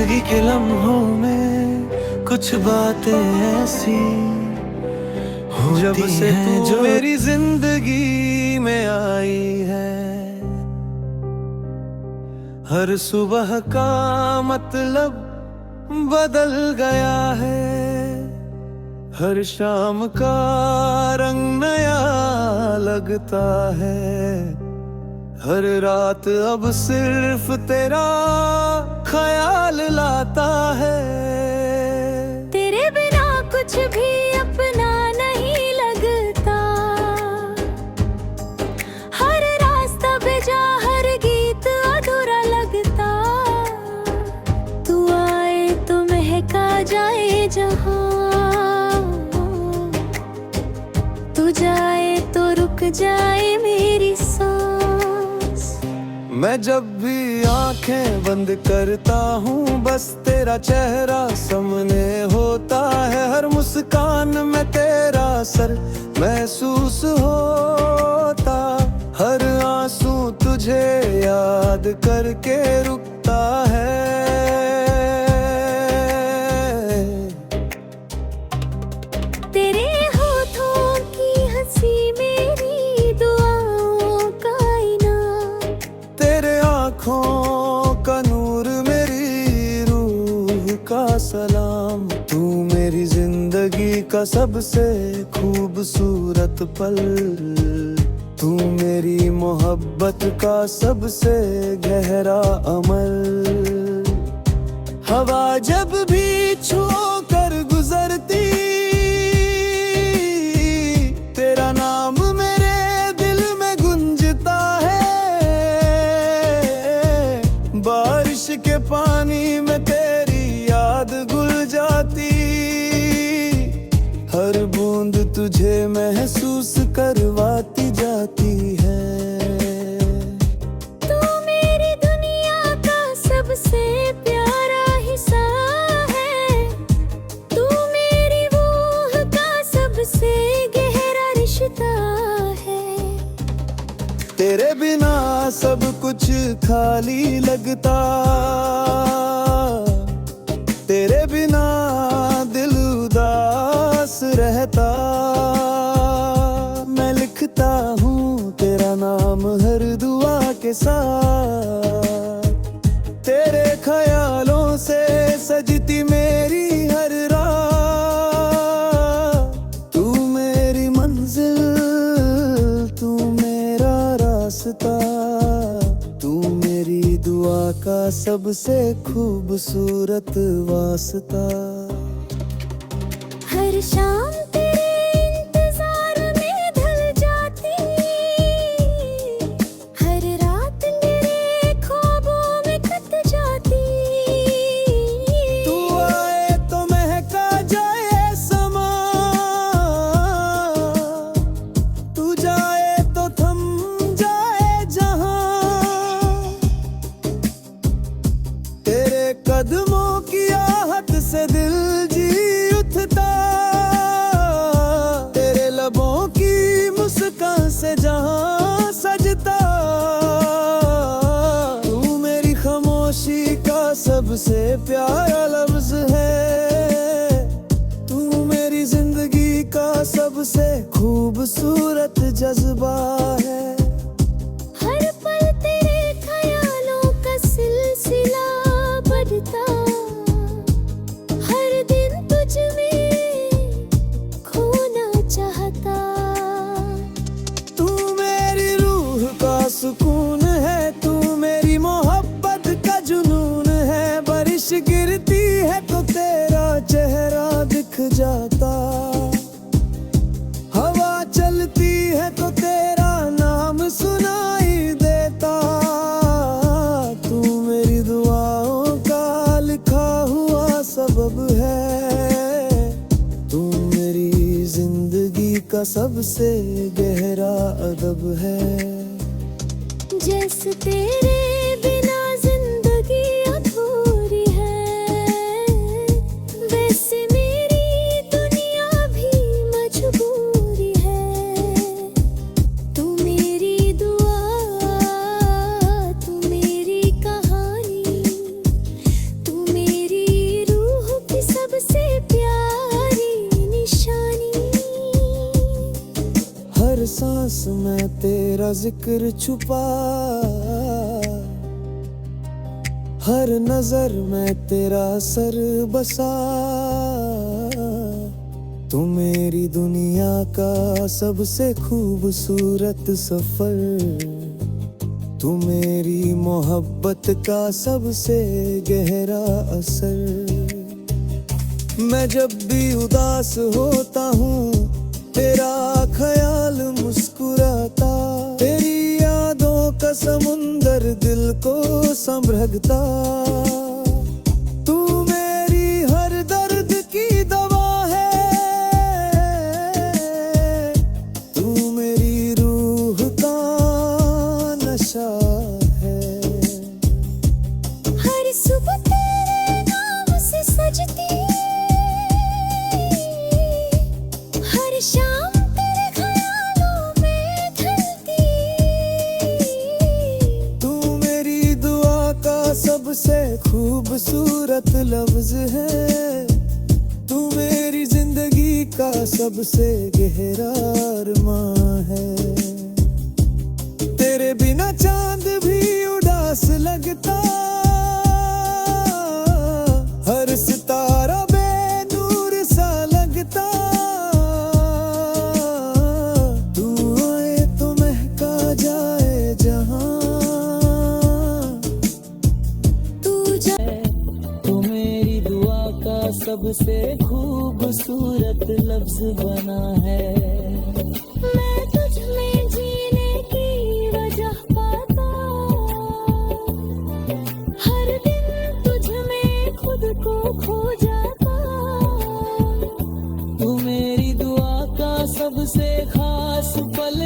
जिंदगी के लम्हों में कुछ बातें ऐसी जब से तू जो मेरी जिंदगी में आई है, हर सुबह का मतलब बदल गया है, हर शाम का रंग नया लगता है, हर रात अब सिर्फ तेरा ख्याल लाता है। तेरे बिना कुछ भी अपना नहीं लगता, हर रास्ता बेजा हर गीत अधूरा लगता। तू आए तो महका जाए जहां, तू जाए तो रुक जाए मेरी सांस। मैं जब भी आंखें बंद करता हूँ बस तेरा चेहरा सामने होता है, हर मुस्कान में तेरा सर महसूस होता, हर आंसू तुझे याद करके रुकता है। तेरे होठों की हंसी मेरी दुआओं का इनाम, तेरे आँखों का नूर मेरी रूह का सलाम। तू मेरी जिंदगी का सबसे खूबसूरत पल, तू मेरी मोहब्बत का सबसे गहरा अमल। हवा जब भी छू कर गुजरती, तेरा नाम मेरे दिल में गुंजता है, बारिश के पानी में तेरी याद घुल जाती, हर बूंद तुझे महसूस करवाती जाती है। तू मेरी दुनिया का सबसे प्यारा हिस्सा है, तू मेरी रूह का सबसे गहरा रिश्ता है। तेरे बिना सब कुछ खाली लगता, तेरे बिना दिल उदास रहता। मैं लिखता हूँ तेरा नाम हर दुआ के साथ, तेरे ख्यालों से सजती मेरी हर रात। तू मेरी मंजिल, तू मेरा रास्ता, तू मेरी दुआ का सबसे खूबसूरत वास्ता। हर शाम तेरे इंतजार में ढल जाती, हर रात मेरे ख्वाबों में कट जाती। तू आए तो महका जाए समा, तू जाए तो थम जाए जहां, तेरे कदमों की आहट से दिल जी उठता, तेरे लबों की मुस्कान से जहां सजता। तू मेरी खामोशी का सबसे प्यारा लफ्ज है, तू मेरी जिंदगी का सबसे खूबसूरत जज्बा है। हर पल तेरे ख्यालों का सिलसिला बढ़ता, हर दिन तुझ में खोना चाहता। तू मेरी रूह का सुकून है, तू मेरी मोहब्बत का जुनून है, बारिश गिरती है तो तेरा चेहरा दिख जाता, हवा चलती है तो तेरा नाम सुनाई देता। तू मेरी दुआओं का लिखा हुआ सबब है, तू मेरी जिंदगी का सबसे गहरा अदब है। जैसे तेरे बिना जिंदगी अधूरी है, वैसे मेरी दुनिया भी मजबूरी है। तू मेरी दुआ, तू मेरी कहानी, तू मेरी सांस में तेरा जिक्र छुपा, हर नजर में तेरा सर बसा। तू मेरी दुनिया का सबसे खूबसूरत सफर, तू मेरी मोहब्बत का सबसे गहरा असर। मैं जब भी उदास होता हूँ तेरा ख्याल मुस्कुराता, तेरी यादों का समुंदर दिल को संभरता। तू मेरी हर दर्द की दवा है, तू मेरी रूह का नशा है। हर सुबह तेरे नाम से सजती, हर शाम तेरे ख्यालों में ढलती। तू मेरी दुआ का सबसे खूबसूरत लफ्ज है, तू मेरी जिंदगी का सबसे गहरा अरमां है। तेरे बिना चांद भी उदास लगता, हर सितारा बेनूर सा लगता। तू आए तो महका जाए जहां, तू जा तू मेरी दुआ का सबसे खूबसूरत लफ्ज बना है। मैं तुझ में जीने की वजह पाता, हर दिन तुझ में खुद को खो जाता। तू मेरी दुआ का सबसे खास पल